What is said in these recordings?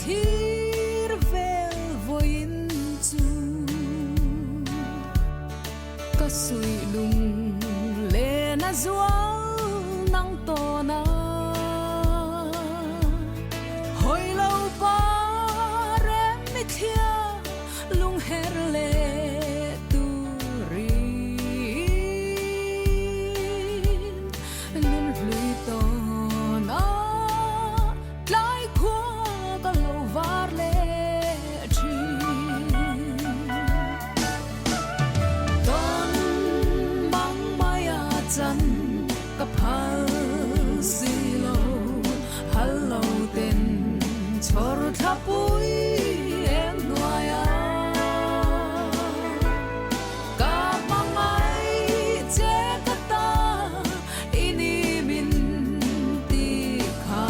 thir vel voin chu ka sui lung le na zual nang to na hoi lo pa re mi thia lung her le tu ri lun lui to na lai khua ka lo var le chi ton bang maya chan ka phal si lo hello ten chor thapui em noya ka mangai che kata ini min ti kha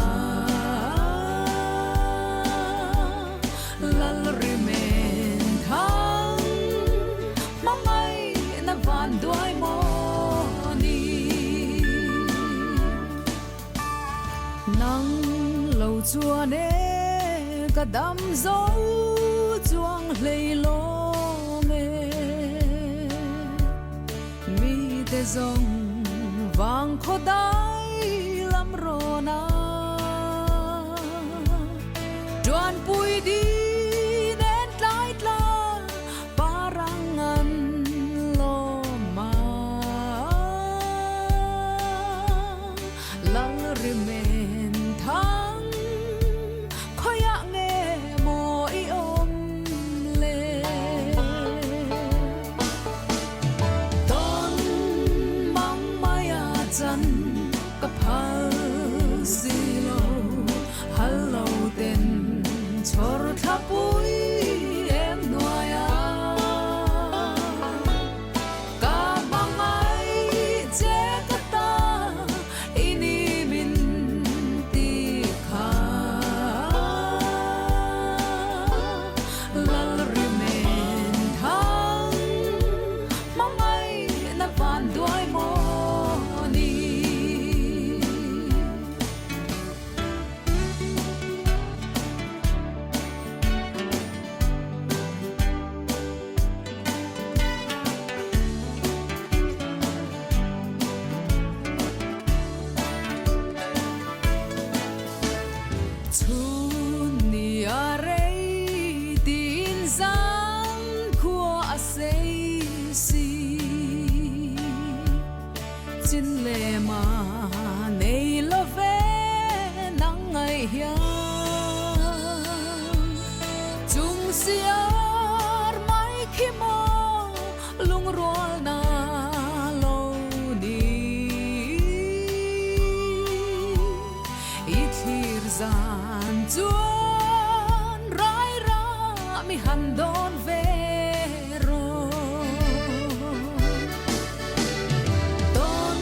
lal rimen thang mangai na van doi mo ni nang lo chua ne ka dam zo chuang hlei lo me mi te zong wang kho dai lam ro na chuan pui di nen tlai tla parangan lo ma lang rimen thang khoya nge mo I om le ton mang maya chan ka phal si lo hello ten chor thapui em noya ka mangai che kata ini min ti kha lal rimen thang mangai na van doi mo ni chun ni are tin zang khua a sei si chin le ma nei lo ve nang ai hiam chung siar mai khi mo lung rol na lo ni I thir zan chuan rai ra mi han don ve ro ton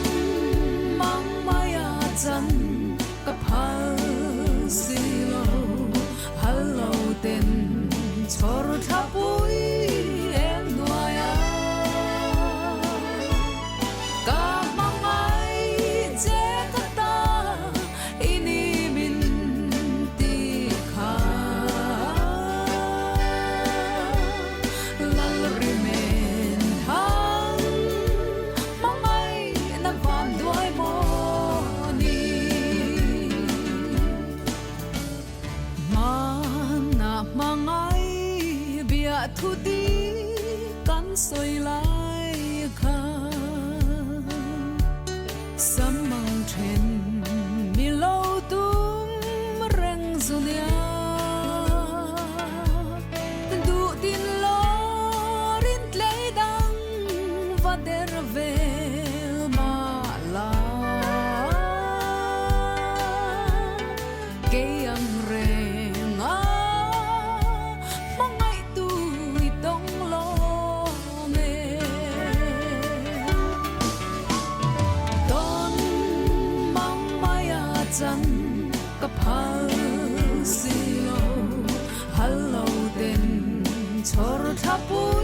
mang maya chan ka phal si lo hello ten chor thapui em noya ka mangai che kata ini min ti kha lal rimen thang mangai na van doi mo ni mana mangai bia thu di kan soi lai kha samang then mi lo tum reng zunia du tin lo rin tlei dang va der vel ma la ke ang reng a mangai tu I tong lo me ton mang maya chan ka phal si lo hello ten chor thapui